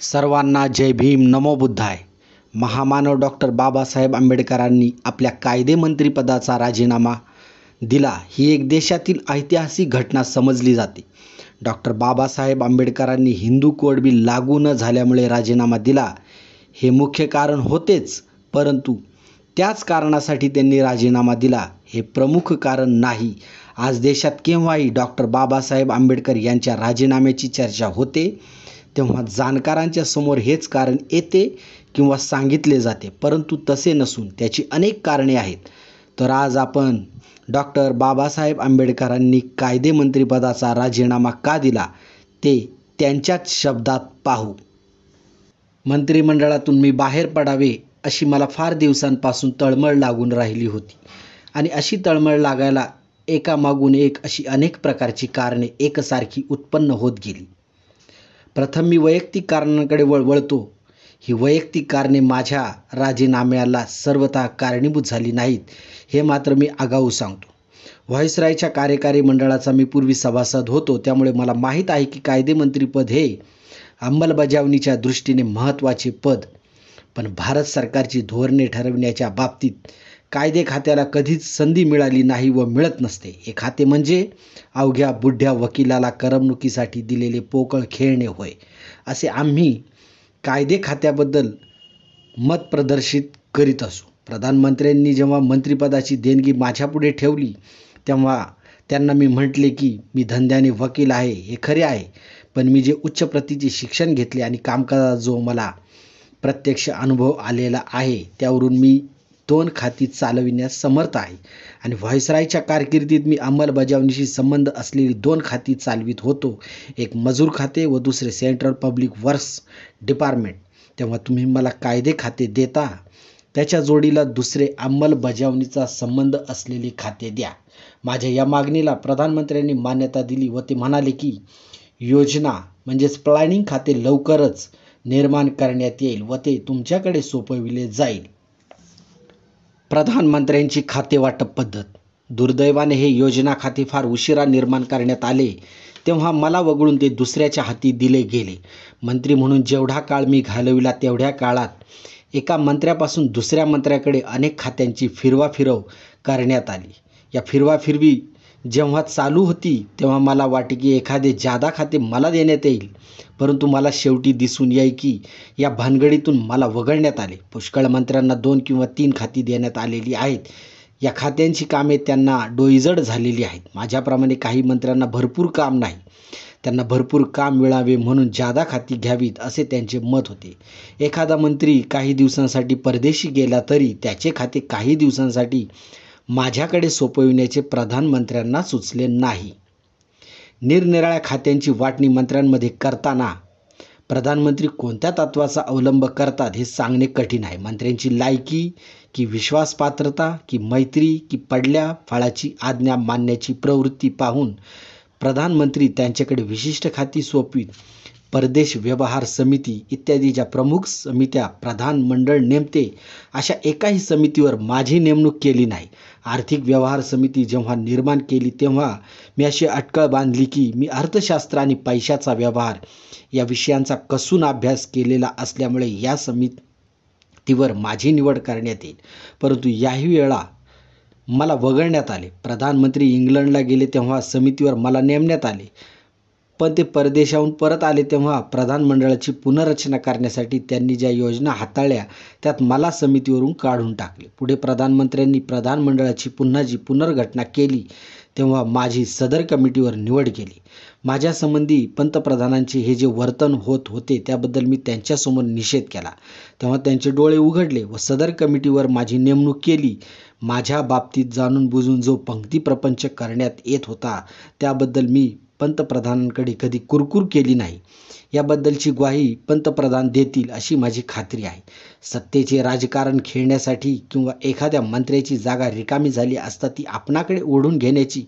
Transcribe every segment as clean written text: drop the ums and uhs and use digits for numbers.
सर्वांना जय भीम, नमो बुद्धाय. महामानव डॉक्टर बाबासाहेब आंबेडकरांनी आपल्या कायदेमंत्रीपदाचा राजीनामा दिला ही एक देशातील ऐतिहासिक घटना समजली जाते. डॉक्टर बाबासाहेब आंबेडकरांनी हिंदू कोड बिल लागू न झाल्यामुळे राजीनामा दिला हे मुख्य कारण होतेच, परंतु त्याच कारणासाठी त्यांनी राजीनामा दिला हे प्रमुख कारण नाही. आज देशात केव्हाही डॉक्टर बाबासाहेब आंबेडकर यांच्या राजीनाम्याची चर्चा होते तेव्हा जाणकारांच्या समोर हेच कारण येते किंवा सांगितले जाते, परंतु तसे नसून त्याची अनेक कारणे आहेत. तर आज आपण डॉक्टर बाबासाहेब आंबेडकरांनी कायदेमंत्रीपदाचा राजीनामा का दिला ते त्यांच्याच शब्दात पाहू. मंत्रिमंडळातून मी बाहेर पडावे अशी मला फार दिवसांपासून तळमळ लागून राहिली होती आणि अशी तळमळ लागायला एकामागून एक अशी अनेक प्रकारची कारणे एकसारखी उत्पन्न होत गेली. प्रथम मी वैयक्तिक कारणांकडे वळतो. ही वैयक्तिक कारणे माझ्या राजीनाम्याला सर्वतः कारणीभूत झाली नाहीत हे मात्र मी आगाऊ सांगतो. व्हाईसरायच्या कार्यकारी मंडळाचा मी पूर्वी सभासद होतो, त्यामुळे मला माहीत आहे की कायदेमंत्रीपद हे अंमलबजावणीच्या दृष्टीने महत्त्वाचे पद, पण भारत सरकारची धोरणे ठरविण्याच्या बाबतीत कायदे खात्याला कधीच संधी मिळाली नाही व मिळत नसते. हे खाते म्हणजे अवघ्या बुड्ढ्या वकिलाला करमणुकीसाठी दिलेले पोकळ खेळणे होय, असे आम्ही कायदे खात्याबद्दल मत प्रदर्शित करीत असू. प्रधानमंत्र्यांनी जेव्हा मंत्रिपदाची देणगी माझ्यापुढे ठेवली तेव्हा त्यांना मी म्हटले की मी धंद्याने वकील आहे हे खरे आहे, पण मी जे उच्च प्रतीचे शिक्षण घेतले आणि कामकाजाचा जो मला प्रत्यक्ष अनुभव आलेला आहे त्यावरून मी 2 खाती चालविण्यास समर्थ आहे आणि व्हाईसरायच्या कारकिर्दीत मी अंमलबजावणीशी संबंध असलेली 2 खाती चालवित होतो, एक मजूर खाते व दुसरे सेंट्रल पब्लिक वर्क्स डिपार्टमेंट. तेव्हा तुम्ही मला कायदे खाते देता, त्याच्या जोडीला दुसरे अंमलबजावणीचा संबंध असलेले खाते द्या. माझ्या या मागणीला प्रधानमंत्र्यांनी मान्यता दिली व ते म्हणाले की योजना म्हणजेच प्लॅनिंग खाते लवकरच निर्माण करण्यात येईल व ते तुमच्याकडे सोपविले जाईल. प्रधानमंत्र्यांची खाते वाटप पद्धत. दुर्दैवाने हे योजना खाते फार उशिरा निर्माण करण्यात आले तेव्हा मला वगळून ते दुसऱ्याच्या हाती दिले गेले. मंत्री म्हणून जेवढा काळ मी घालविला तेवढ्या काळात एका मंत्र्यापासून दुसऱ्या मंत्र्याकडे अनेक खात्यांची फिरवाफिरव करण्यात आली. या फिरवाफिरवी जेव्हा चालू होती तेव्हा मला वाटे की एखादे जादा खाते मला देण्यात येईल, परंतु मला शेवटी दिसून येई की या भानगडीतून मला वगळण्यात आले. पुष्कळ मंत्र्यांना 2 किंवा 3 खाती देण्यात आलेली आहेत. या खात्यांची कामे त्यांना डोईजड झालेली आहेत. माझ्याप्रमाणे काही मंत्र्यांना भरपूर काम नाही, त्यांना भरपूर काम मिळावे म्हणून जादा खाती घ्यावीत असे त्यांचे मत होते. एखादा मंत्री काही दिवसांसाठी परदेशी गेला तरी त्याचे खाते काही दिवसांसाठी माझ्याकडे सोपविण्याचे प्रधानमंत्र्यांना सुचले नाही. निरनिराळ्या खात्यांची वाटणी मंत्र्यांमध्ये करताना प्रधानमंत्री कोणत्या तत्वाचा अवलंब करतात हे सांगणे कठीण आहे. मंत्र्यांची लायकी की विश्वासपात्रता की मैत्री की पडल्या फळाची आज्ञा मानण्याची प्रवृत्ती पाहून प्रधानमंत्री त्यांच्याकडे विशिष्ट खाती सोपवीत. परदेश व्यवहार समिती इत्यादी ज्या प्रमुख समित्या प्रधानमंडळ नेमते अशा एकाही समितीवर माझी नेमणूक केली नाही. आर्थिक व्यवहार समिती जेव्हा निर्माण केली तेव्हा मी अशी अटकळ बांधली की मी अर्थशास्त्र आणि पैशाचा व्यवहार या विषयांचा कसून अभ्यास केलेला असल्यामुळे या समितीवर माझी निवड करण्यात येईल, परंतु याही वेळा मला वगळण्यात आले. प्रधानमंत्री इंग्लंडला गेले तेव्हा समितीवर मला नेमण्यात आले, पण ते परदेशाहून परत आले तेव्हा प्रधानमंडळाची पुनर्रचना करण्यासाठी त्यांनी ज्या योजना हाताळल्या त्यात मला समितीवरून काढून टाकले. पुढे प्रधानमंत्र्यांनी प्रधानमंडळाची पुन्हा जी पुनर्घटना केली तेव्हा माझी सदर कमिटीवर निवड केली. माझ्या संबंधी पंतप्रधानांचे हे जे वर्तन होत होते त्याबद्दल मी त्यांच्यासमोर निषेध केला तेव्हा त्यांचे डोळे उघडले व सदर कमिटीवर माझी नेमणूक केली. माझ्या बाबतीत जाणून बुजून जो पंक्ती प्रपंच करण्यात येत होता त्याबद्दल मी पंतप्रधानांकडे कधी कुरकुर केली नाही. याबद्दलची ग्वाही पंतप्रधान देतील अशी माझी खात्री आहे. सत्तेचे राजकारण खेळण्यासाठी किंवा एखाद्या मंत्र्याची जागा रिकामी झाली असता ती आपणाकडे ओढून घेण्याची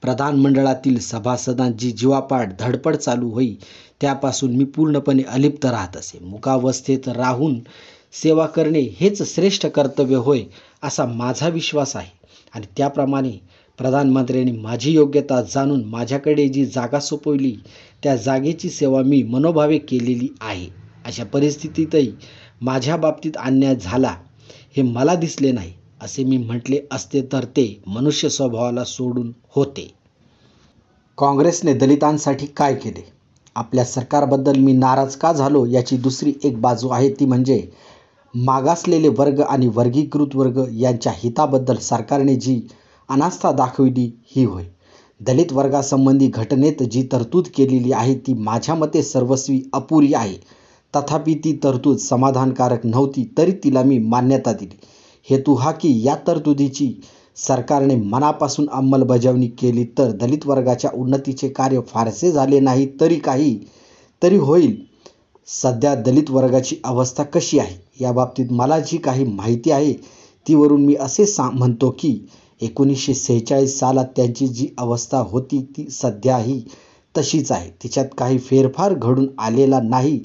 प्रधानमंडळातील सभासदांची जीवापाड धडपड चालू होई त्यापासून मी पूर्णपणे अलिप्त राहत असे. मुकावस्थेत राहून सेवा करणे हेच श्रेष्ठ कर्तव्य होय असा माझा विश्वास आहे आणि त्याप्रमाणे प्रधानमंत्र्यांनी माझी योग्यता जाणून माझ्याकडे जी जागा सोपवली त्या जागेची सेवा मी मनोभावे केलेली आहे. अशा परिस्थितीतही माझ्या बाबतीत अन्याय झाला हे मला दिसले नाही असे मी म्हटले असते तर ते मनुष्य स्वभावाला सोडून होते. काँग्रेसने दलितांसाठी काय केले? आपल्या सरकारबद्दल मी नाराज का झालो याची दुसरी एक बाजू आहे, ती म्हणजे मागासलेले वर्ग आणि वर्गीकृत वर्ग यांच्या हिताबद्दल सरकारने जी अनास्था दाखविली ही होय. दलित वर्गासंबंधी घटनेत जी तरतूद केलेली आहे ती माझ्या मते सर्वस्वी अपुरी आहे. तथापि ती तरतूद समाधानकारक नव्हती तरी तिला मी मान्यता दिली. हेतू हा की या तरतुदीची सरकारने मनापासून अंमलबजावणी केली तर दलित वर्गाच्या उन्नतीचे कार्य फारसे झाले नाही तरी होईल. सध्या दलित वर्गाची अवस्था कशी आहे याबाबतीत मला जी काही माहिती आहे तीवरून मी असे म्हणतो की 1946 सालात त्यांची जी अवस्था होती ती सध्याही तशीच आहे. तिच्यात काही फेरफार घडून आलेला नाही.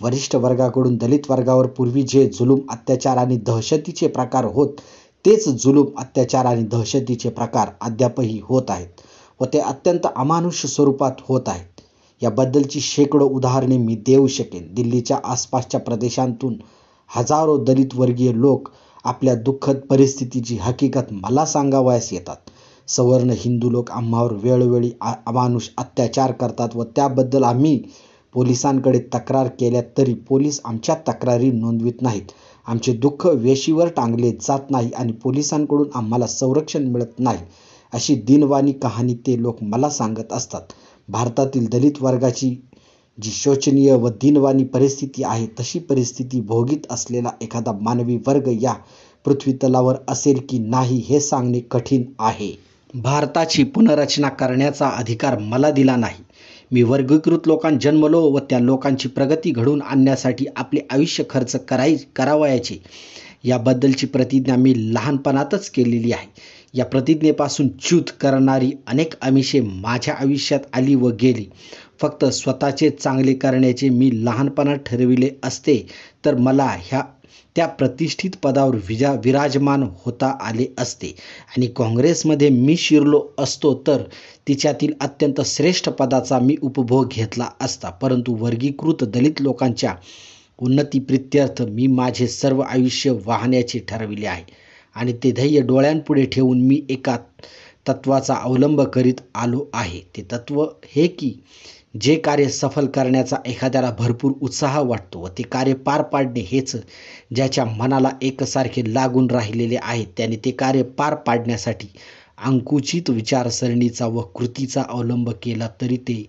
वरिष्ठ वर्गाकडून दलित वर्गावर पूर्वी जे जुलूम, अत्याचार आणि दहशतीचे प्रकार होत तेच जुलूम, अत्याचार आणि दहशतीचे प्रकार अद्यापही होत आहेत व ते अत्यंत अमानुष स्वरूपात होत आहेत. याबद्दलची शेकडो उदाहरणे मी देऊ शकेन. दिल्लीच्या आसपासच्या प्रदेशांतून हजारो दलित वर्गीय लोक आपल्या दुःखद परिस्थितीची हकीकत मला सांगावयास येतात. सवर्ण हिंदू लोक आम्हावर वेळोवेळी अमानुष अत्याचार करतात व त्याबद्दल आम्ही पोलिसांकडे तक्रार केल्या तरी पोलीस आमच्या तक्रारी नोंदवित नाहीत. आमचे दुःख वेशीवर टांगले जात नाही आणि पोलिसांकडून आम्हाला संरक्षण मिळत नाही अशी दीनवाणी कहाणी ते लोक मला सांगत असतात. भारतातील दलित वर्गाची जी शोचनीय व दीनवाणी परिस्थिती आहे तशी परिस्थिती भोगीत असलेला एखादा मानवी वर्ग या पृथ्वीतलावर असेल की नाही हे सांगणे कठीण आहे. भारताची पुनर्रचना करण्याचा अधिकार मला दिला नाही. मी वर्गीकृत लोकांत जन्मलो व त्या लोकांची प्रगती घडवून आणण्यासाठी आपले आयुष्य खर्च करावयाचे याबद्दलची प्रतिज्ञा मी लहानपणातच केलेली आहे. या प्रतिज्ञेपासून च्यूत करणारी अनेक आमिषे माझ्या आयुष्यात आली व गेली. फक्त स्वतःचे चांगले करण्याचे मी लहानपणात ठरविले असते तर मला त्या प्रतिष्ठित पदावर विराजमान होता आले असते आणि काँग्रेसमध्ये मी शिरलो असतो तर तिच्यातील अत्यंत श्रेष्ठ पदाचा मी उपभोग घेतला असता. परंतु वर्गीकृत दलित लोकांच्या उन्नतीप्रित्यर्थ मी माझे सर्व आयुष्य वाहण्याचे ठरविले आहे आणि ते ध्येय डोळ्यांपुढे ठेवून मी एका तत्वाचा अवलंब करीत आलो आहे. ते तत्व हे की जे कार्य सफल करण्याचा एखाद्याला भरपूर उत्साह वाटतो व ते कार्य पार पाडणे हेच ज्याच्या मनाला एकसारखे लागून राहिलेले आहे त्याने ते कार्य पार पाडण्यासाठी अंकुचित विचारसरणीचा व कृतीचा अवलंब केला तरी ते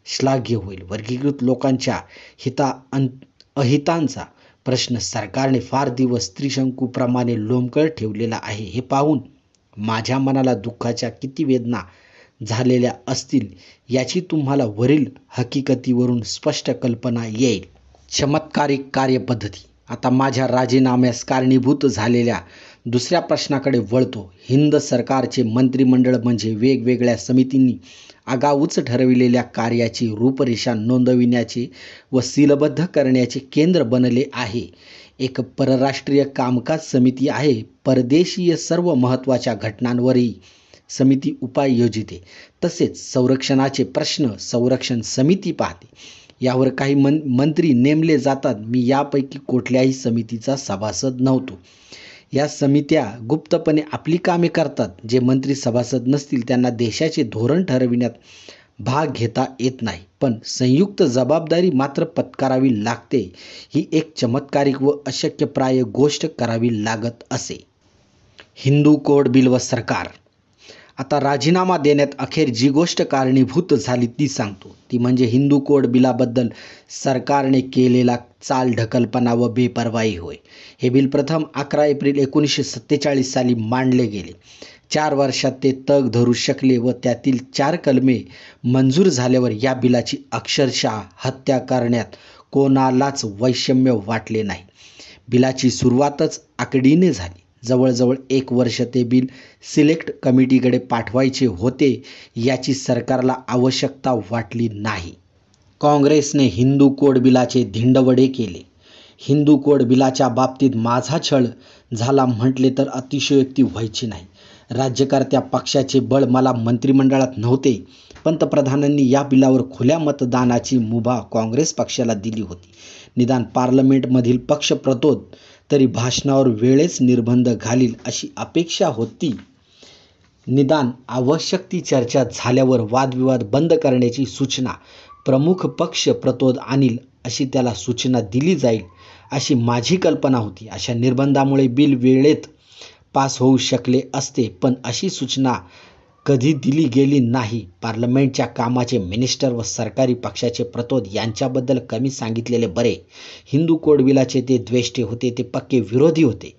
श्लाघ्य होईल. वर्गीकृत लोकांच्या अहितांचा प्रश्न सरकारने फार दिवस त्रिशंकूप्रमाणे लोंबकळत ठेवलेला आहे हे पाहून माझ्या मनाला दुःखाच्या किती वेदना झालेल्या असतील याची तुम्हाला वरील हकीकतीवरून स्पष्ट कल्पना येईल. चमत्कारिक कार्यपद्धती. आता माझ्या राजीनाम्यास कारणीभूत झालेल्या दुसऱ्या प्रश्नाकडे वळतो. हिंद सरकारचे मंत्रिमंडळ म्हणजे वेगवेगळ्या समितींनी आगाऊच ठरविलेल्या कार्याची रूपरेषा नोंदविण्याचे व सीलबद्ध करण्याचे केंद्र बनले आहे. एक परराष्ट्रीय कामकाज समिती आहे. परदेशीय सर्व महत्त्वाच्या घटनांवरही समिती उपाय योजिते. तसेच संरक्षणाचे प्रश्न संरक्षण समिती पाहते. यावर काही मंत्री नेमले जातात. मी यापैकी कुठल्याही समितीचा सभासद नव्हतो. या समित्या गुप्तपणे आपली कामे करतात. जे मंत्री सभासद नसतील त्यांना देशाचे धोरण ठरविण्यात भाग घेता येत नाही, पण संयुक्त जबाबदारी मात्र पत्करावी लागते. ही एक चमत्कारिक व अशक्यप्राय गोष्ट करावी लागत असे. हिंदू कोड बिल व सरकार. आता राजीनामा देण्यात अखेर जी गोष्ट कारणीभूत झाली ती सांगतो. ती म्हणजे हिंदू कोड बिलाबद्दल सरकारने केलेला चालढकलपणा व बेपर्वाई होय. हे बिल प्रथम 11 एप्रिल 1947 साली मांडले गेले. 4 वर्षात ते तग धरू शकले व त्यातील 4 कलमे मंजूर झाल्यावर या बिलाची अक्षरशः हत्या करण्यात कोणालाच वैषम्य वाटले नाही. बिलाची सुरुवातच आकडीने झाली. जवळजवळ 1 वर्ष ते बिल सिलेक्ट कमिटीकडे पाठवायचे होते याची सरकारला आवश्यकता वाटली नाही. काँग्रेसने हिंदू कोड बिलाचे धिंडवडे केले. हिंदू कोड बिलाच्या बाबतीत माझा छळ झाला म्हटले तर अतिशयोक्ती व्हायची नाही. राज्यकर्त्या पक्षाचे बळ मला मंत्रिमंडळात नव्हते. पंतप्रधानांनी या बिलावर खुल्या मतदानाची मुभा काँग्रेस पक्षाला दिली होती. निदान पार्लमेंटमधील पक्षप्रतोद तरी भाषणावर वेळेस निर्बंध घालील अशी अपेक्षा होती. निदान आवश्यक ती चर्चा झाल्यावर वादविवाद बंद करण्याची सूचना प्रमुख पक्ष प्रतोद आणील अशी त्याला सूचना दिली जाईल अशी माझी कल्पना होती. अशा निर्बंधामुळे बिल वेळेत पास होऊ शकले असते, पण अशी सूचना कधी दिली गेली नाही. पार्लमेंटच्या कामाचे मिनिस्टर व सरकारी पक्षाचे प्रतोद यांच्याबद्दल कमी सांगितलेले बरे. हिंदू कोड बिलाचे ते द्वेष्टे होते, ते पक्के विरोधी होते.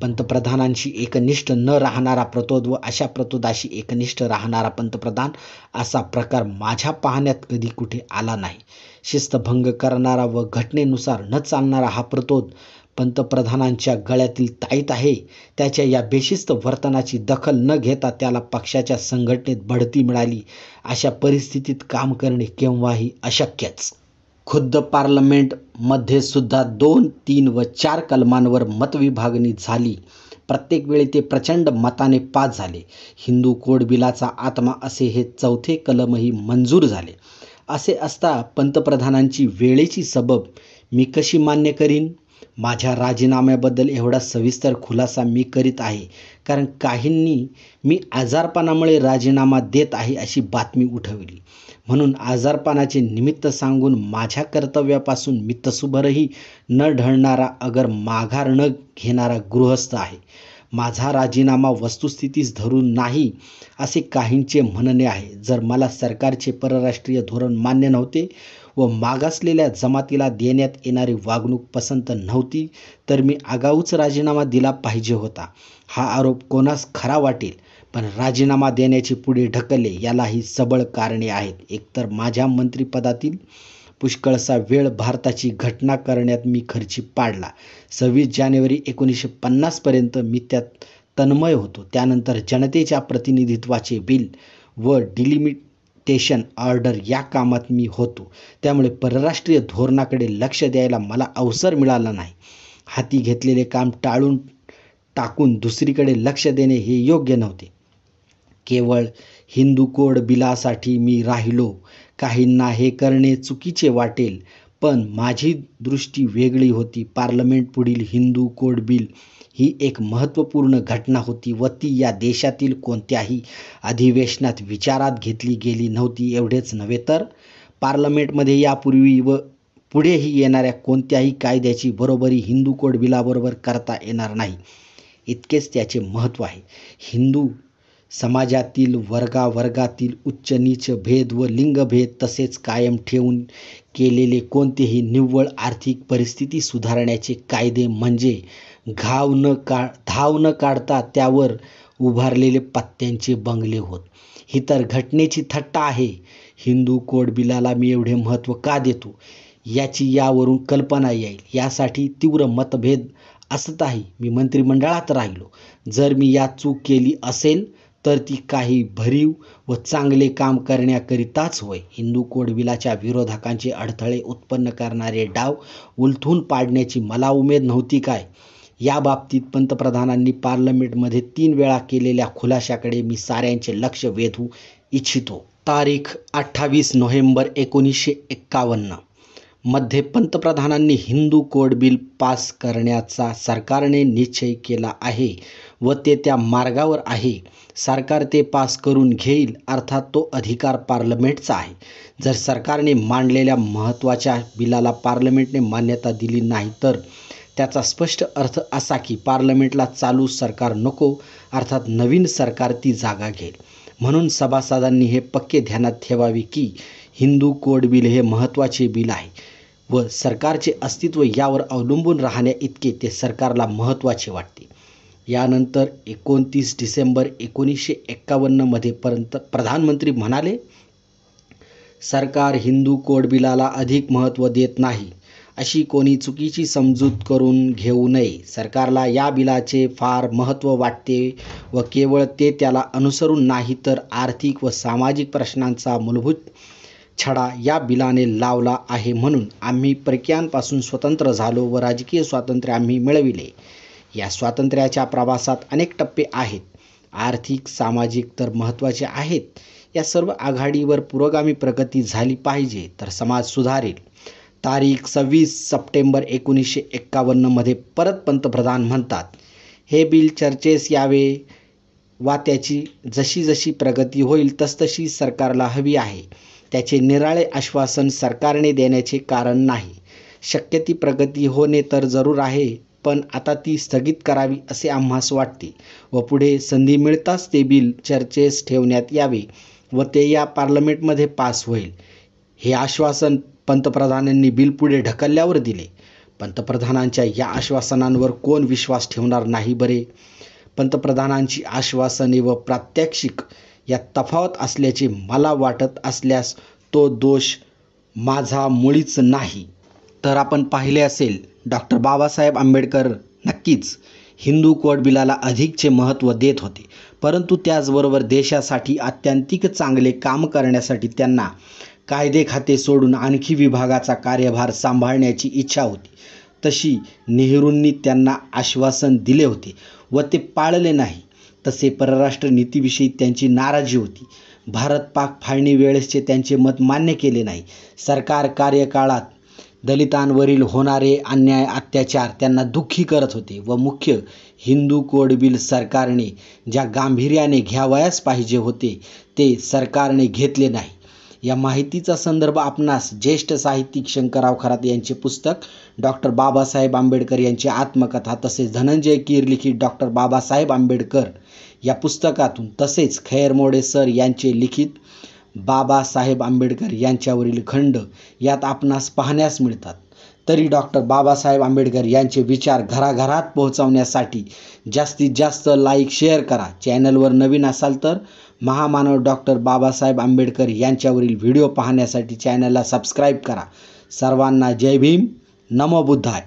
पंतप्रधानांशी एकनिष्ठ न राहणारा प्रतोद व अशा प्रतोदाशी एकनिष्ठ राहणारा पंतप्रधान असा प्रकार माझ्या पाहण्यात कधी कुठे आला नाही. शिस्तभंग करणारा व घटनेनुसार न चालणारा हा प्रतोद पंतप्रधानांच्या गळ्यातील ताईत आहे. त्याच्या या बेशिस्त वर्तनाची दखल न घेता त्याला पक्षाच्या संघटनेत बढती मिळाली. अशा परिस्थितीत काम करणे केव्हाही अशक्यच. खुद्द पार्लमेंटमध्ये सुद्धा 2, 3 व 4 कलमांवर मतविभागणी झाली. प्रत्येक वेळी ते प्रचंड मताने पास झाले. हिंदू कोड बिलाचा आत्मा असे हे 4थे कलमही मंजूर झाले. असे असता पंतप्रधानांची वेळेची सबब मी कशी मान्य करीन? माझ्या राजीनाम्याबद्दल एवढा सविस्तर खुलासा मी करीत आहे कारण काहींनी मी आजारपणामुळे राजीनामा देत आहे अशी बातमी उठवली. म्हणून आजारपणाचे निमित्त सांगून माझ्या कर्तव्यापासून मी तसूभरही न ढळणारा, अगर माघार न घेणारा गृहस्थ आहे. माझा राजीनामा वस्तुस्थितीस धरून नाही असे काहींचे म्हणणे आहे. जर मला सरकारचे परराष्ट्रीय धोरण मान्य नव्हते व मागासलेल्या जमातीला देण्यात येणारी वागणूक पसंत नव्हती तर मी आगाऊच राजीनामा दिला पाहिजे होता. हा आरोप कोणास खरा वाटेल, पण राजीनामा देण्याचे पुढे ढकलले यालाही सबळ कारणे आहेत. एकतर माझ्या मंत्रिपदातील पुष्कळसा वेळ भारताची घटना करण्यात मी खर्ची पाडला. 26 जानेवारी 1950 पर्यंत मी त्यात तन्मय होतो. त्यानंतर जनतेच्या प्रतिनिधित्वाचे बिल व डिलिमिटेशन ऑर्डर या कामात मी होतो. त्यामुळे परराष्ट्रीय धोरणाकडे लक्ष द्यायला मला अवसर मिळाला नाही. हाती घेतलेले काम टाळून टाकून दुसरीकडे लक्ष देणे हे योग्य नव्हते. केवळ हिंदू कोड बिलासाठी मी राहिलो. काहींना हे करणे चुकीचे वाटेल, पण माझी दृष्टी वेगळी होती. पार्लमेंट पुढील हिंदू कोड बिल ही एक महत्त्वपूर्ण घटना होती व ती या देशातील कोणत्याही अधिवेशनात विचारात घेतली गेली नव्हती. एवढेच नव्हे तर पार्लमेंटमध्ये यापूर्वी व पुढेही येणाऱ्या कोणत्याही कायद्याची बरोबरी हिंदू कोड बिलाबरोबर करता येणार नाही, इतकेच त्याचे महत्त्व आहे. हिंदू समाजातील वर्गावर्गातील उच्च नीच भेद व लिंगभेद तसेच कायम ठेवून केलेले कोणतेही निव्वळ आर्थिक परिस्थिती सुधारण्याचे कायदे म्हणजे धाव न काढता त्यावर उभारलेले पत्त्यांचे बंगले होत. ही तर घटनेची थट्टा आहे. हिंदू कोड बिलाला मी एवढे महत्त्व का देतो याची यावरून कल्पना येईल. यासाठी तीव्र मतभेद असताही मी मंत्रिमंडळात राहिलो. जर मी यात चूक केली असेल तर ती काही भरीव व चांगले काम करण्याकरिताच होय. हिंदू कोड बिलाच्या विरोधकांचे अडथळे उत्पन्न करणारे डाव उलथून पाडण्याची मला उमेद नव्हती काय? या बाबतीत पंतप्रधानांनी पार्लमेंटमध्ये 3 वेळा केलेल्या खुलाशाकडे मी साऱ्यांचे लक्ष वेधू इच्छितो. तारीख 28 नोव्हेंबर 1951 मध्ये पंतप्रधानांनी हिंदू कोड बिल पास करण्याचा सरकारने निश्चय केला आहे व ते त्या मार्गावर आहे. सरकार ते पास करून घेईल, अर्थात तो अधिकार पार्लमेंटचा आहे. जर सरकारने मांडलेल्या महत्त्वाच्या बिलाला पार्लमेंटने मान्यता दिली नाही तर त्याचा स्पष्ट अर्थ असा की पार्लमेंटला चालू सरकार नको, अर्थात नवीन सरकार ती जागा घेईल. म्हणून सभासदांनी हे पक्के ध्यानात ठेवावे की हिंदू कोड बिल हे महत्त्वाचे बिल आहे व सरकारचे अस्तित्व यावर अवलंबून राहण्या इतके ते सरकारला महत्त्वाचे वाटते. यानंतर 29 डिसेंबर 1951 मध्ये प्रधानमंत्री म्हणाले, सरकार हिंदू कोड बिलाला अधिक महत्त्व देत नाही अशी कोणी चुकीची समजूत करून घेऊ नये. सरकारला या बिलाचे फार महत्त्व वाटते व केवळ ते त्याला अनुसरून नाही तर आर्थिक व सामाजिक प्रश्नांचा मूलभूत छडा या बिलाने लावला आहे. म्हणून आम्ही परकीयांपासून स्वतंत्र झालो व राजकीय स्वातंत्र्य आम्ही मिळविले. या स्वातंत्र्याच्या प्रवासात अनेक टप्पे आहेत. आर्थिक, सामाजिक तर महत्त्वाचे आहेत. या सर्व आघाडीवर पुरोगामी प्रगती झाली पाहिजे तर समाज सुधारेल. तारीख 26 सप्टेंबर 1951 मध्ये परत पंतप्रधान म्हणतात, हे बिल चर्चेस यावे वा त्याची जशी जशी प्रगती होईल तसतशी सरकारला हवी आहे. त्याचे निराळे आश्वासन सरकारने देण्याचे कारण नाही. शक्य ती प्रगती होणे तर जरूर आहे, पण आता ती स्थगित करावी असे आम्हास वाटते व पुढे संधी मिळताच ते बिल चर्चेस ठेवण्यात यावे व ते या पार्लमेंटमध्ये पास होईल. हे आश्वासन पंतप्रधानांनी बिल पुढे ढकलल्यावर दिले. पंतप्रधानांच्या या आश्वासनांवर कोण विश्वास ठेवणार नाही बरे? पंतप्रधानांची आश्वासने व प्रात्यक्षिक यात तफावत असल्याचे मला वाटत असल्यास तो दोष माझा मुळीच नाही. तर आपण पाहिले असेल, डॉक्टर बाबासाहेब आंबेडकर नक्कीच हिंदू कोड बिलाला अधिकचे महत्त्व देत होते, परंतु त्याचबरोबर देशासाठी आत्यंतिक चांगले काम करण्यासाठी त्यांना कायदे खाते सोडून आणखी विभागाचा कार्यभार सांभाळण्याची इच्छा होती. तशी नेहरूंनी त्यांना आश्वासन दिले होते व ते पाळले नाही. तसे परराष्ट्र नीतीविषयी त्यांची नाराजी होती. भारत पाक फाळणी वेळेसचे त्यांचे मत मान्य केले नाही. सरकार कार्यकाळात दलितांवरील होणारे अन्याय अत्याचार त्यांना दुःखी करत होते व मुख्य हिंदू कोड बिल सरकारने ज्या गांभीर्याने घ्यावयास पाहिजे होते ते सरकारने घेतले नाही. या माहितीचा संदर्भ आपणास ज्येष्ठ साहित्यिक शंकरराव खरात यांचे पुस्तक डॉक्टर बाबासाहेब आंबेडकर यांची आत्मकथा तसेच धनंजय कीर लिखित डॉक्टर बाबासाहेब आंबेडकर या पुस्तकातून तसेच खैरमोडे सर यांचे लिखित बाबासाहेब आंबेडकर यांच्यावरील खंड यात आपणास पाहण्यास मिळतात. तरी डॉक्टर बाबासाहेब आंबेडकर यांचे विचार घराघरात पोहोचवण्यासाठी जास्तीत जास्त लाईक शेअर करा. चॅनलवर नवीन असाल तर महामानव डॉक्टर बाबासाहेब आंबेडकर यांच्यावरील व्हिडिओ पाहण्यासाठी चॅनलला सबस्क्राईब करा. सर्वांना जय भीम, नमो बुद्धाय.